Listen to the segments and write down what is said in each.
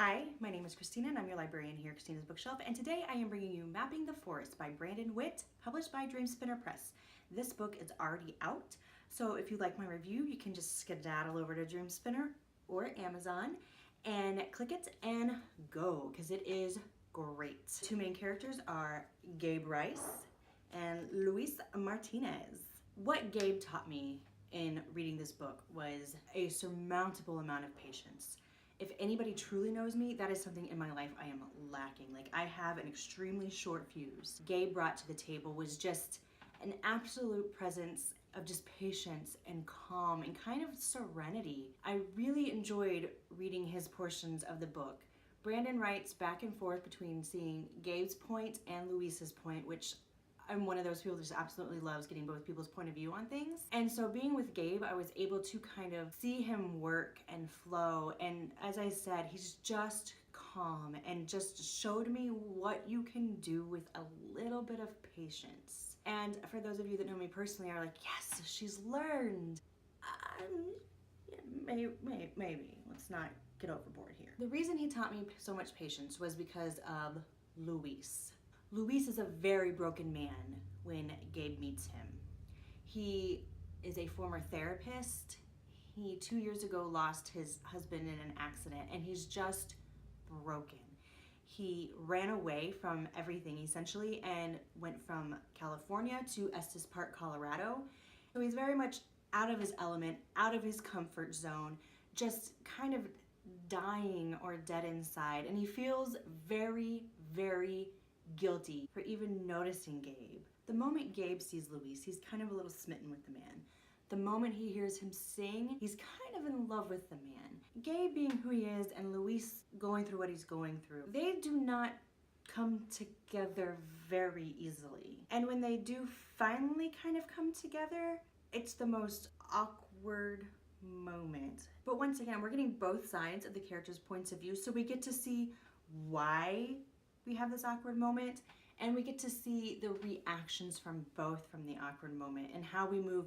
Hi, my name is Christina and I'm your librarian here at Christina's Bookshelf, and today I am bringing you Mapping the Forest by Brandon Witt, published by Dreamspinner Press. This book is already out, so if you like my review, you can just skedaddle over to Dreamspinner or Amazon and click it and go, because it is great. Two main characters are Gabe Rice and Luis Martinez. What Gabe taught me in reading this book was a surmountable amount of patience. If anybody truly knows me, that is something in my life I am lacking. Like, I have an extremely short fuse. Gabe brought to the table was just an absolute presence of just patience and calm and kind of serenity. I really enjoyed reading his portions of the book. Brandon writes back and forth between seeing Gabe's point and Luis's point, which I'm one of those people that just absolutely loves getting both people's point of view on things. And so being with Gabe, I was able to kind of see him work and flow. And as I said, he's just calm and just showed me what you can do with a little bit of patience. And for those of you that know me personally are like, yes, she's learned. Yeah, maybe. Let's not get overboard here. The reason he taught me so much patience was because of Luis. Luis is a very broken man when Gabe meets him. He is a former therapist. He 2 years ago lost his husband in an accident, and he's just broken. He ran away from everything essentially and went from California to Estes Park, Colorado. So he's very much out of his element, out of his comfort zone, just kind of dying or dead inside. And he feels very, very guilty for even noticing Gabe. The moment Gabe sees Luis, he's kind of a little smitten with the man. The moment he hears him sing, he's kind of in love with the man. Gabe being who he is and Luis going through what he's going through, they do not come together very easily. And when they do finally kind of come together, it's the most awkward moment. But once again, we're getting both sides of the characters' points of view, so we get to see why we have this awkward moment, and we get to see the reactions from both from the awkward moment and how we move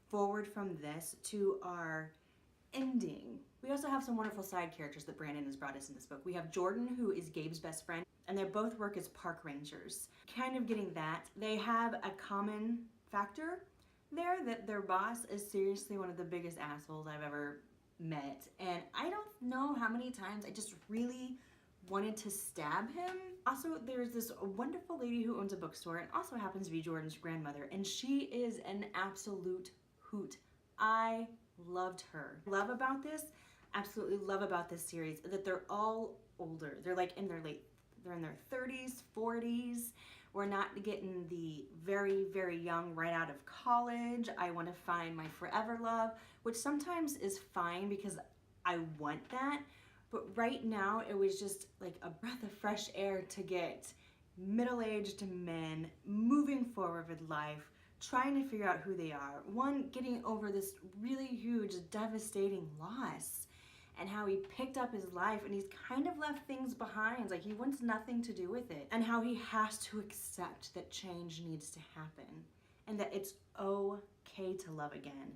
forward from this to our ending. We also have some wonderful side characters that Brandon has brought us in this book. We have Jordan, who is Gabe's best friend, and they both work as park rangers. Kind of getting that. They have a common factor there, that their boss is seriously one of the biggest assholes I've ever met. And I don't know how many times I just really wanted to stab him. Also, there's this wonderful lady who owns a bookstore and also happens to be Jordan's grandmother, and she is an absolute hoot. I loved her. Love about this, absolutely love about this series, that they're all older. They're like in their they're in their 30s, 40s. We're not getting the very, very young right out of college. I want to find my forever love, which sometimes is fine because I want that. But right now, it was just like a breath of fresh air to get middle-aged men moving forward with life, trying to figure out who they are. One, getting over this really huge, devastating loss, and how he picked up his life and he's kind of left things behind, like he wants nothing to do with it, and how he has to accept that change needs to happen and that it's okay to love again.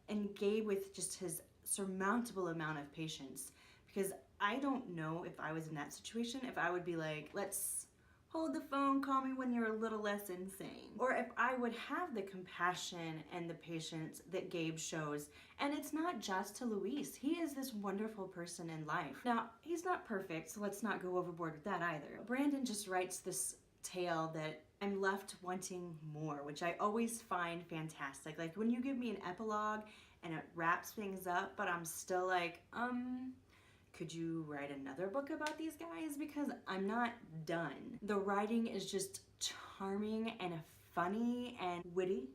And Gabe, with just his surmountable amount of patience, because I don't know if I was in that situation, if I would be like, let's hold the phone, call me when you're a little less insane. Or if I would have the compassion and the patience that Gabe shows. And it's not just to Luis. He is this wonderful person in life. Now, he's not perfect, so let's not go overboard with that either. Brandon just writes this tale that I'm left wanting more, which I always find fantastic. Like when you give me an epilogue and it wraps things up, but I'm still like, could you write another book about these guys? Because I'm not done. The writing is just charming and funny and witty,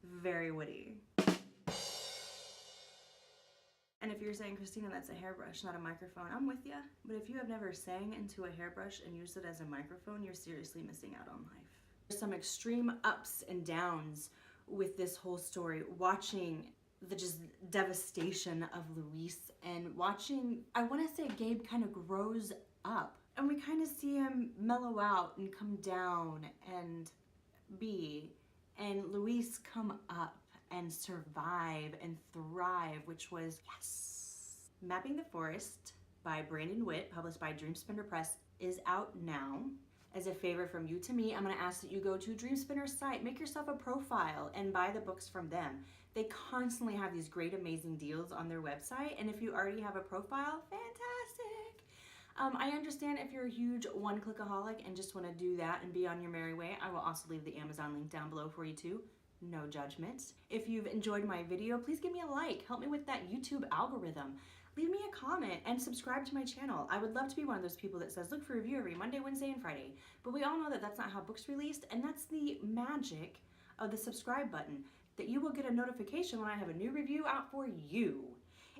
very witty. And if you're saying, Christina, that's a hairbrush, not a microphone, I'm with you. But if you have never sang into a hairbrush and used it as a microphone, you're seriously missing out on life. There's some extreme ups and downs with this whole story, watching the just devastation of Luis and watching, I want to say Gabe kind of grows up and we kind of see him mellow out and come down and and Luis come up and survive and thrive, which was, yes. Mapping the Forest by Brandon Witt, published by Dreamspinner Press, is out now. As a favor from you to me, I'm going to ask that you go to Dreamspinner's site, make yourself a profile, and buy the books from them. They constantly have these great, amazing deals on their website, and if you already have a profile, fantastic. I understand if you're a huge one-clickaholic and just want to do that and be on your merry way. I will also leave the Amazon link down below for you too. No judgment. If you've enjoyed my video, please give me a like. Help me with that YouTube algorithm. Leave me a comment and subscribe to my channel. I would love to be one of those people that says, look for a review every Monday, Wednesday, and Friday. But we all know that that's not how books released, and that's the magic of the subscribe button, that you will get a notification when I have a new review out for you.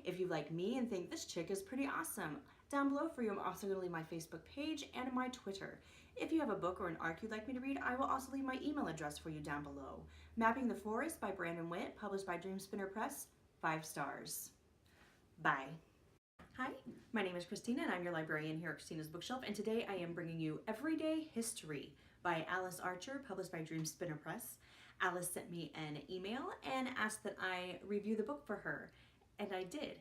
If you like me and think this chick is pretty awesome, down below for you, I'm also going to leave my Facebook page and my Twitter. If you have a book or an arc you'd like me to read, I will also leave my email address for you down below. Mapping the Forest by Brandon Witt, published by Dreamspinner Press, 5 stars. Bye. Hi, my name is Christina and I'm your librarian here at Christina's Bookshelf, and today I am bringing you Everyday History by Alice Archer, published by Dreamspinner Press. Alice sent me an email and asked that I review the book for her, and I did.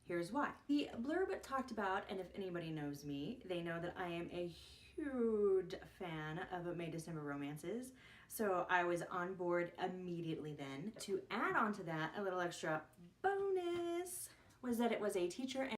Here's why. The blurb talked about, and if anybody knows me, they know that I am a huge fan of May-December romances, so I was on board immediately then. To add on to that, a little extra bonus was that it was a teacher and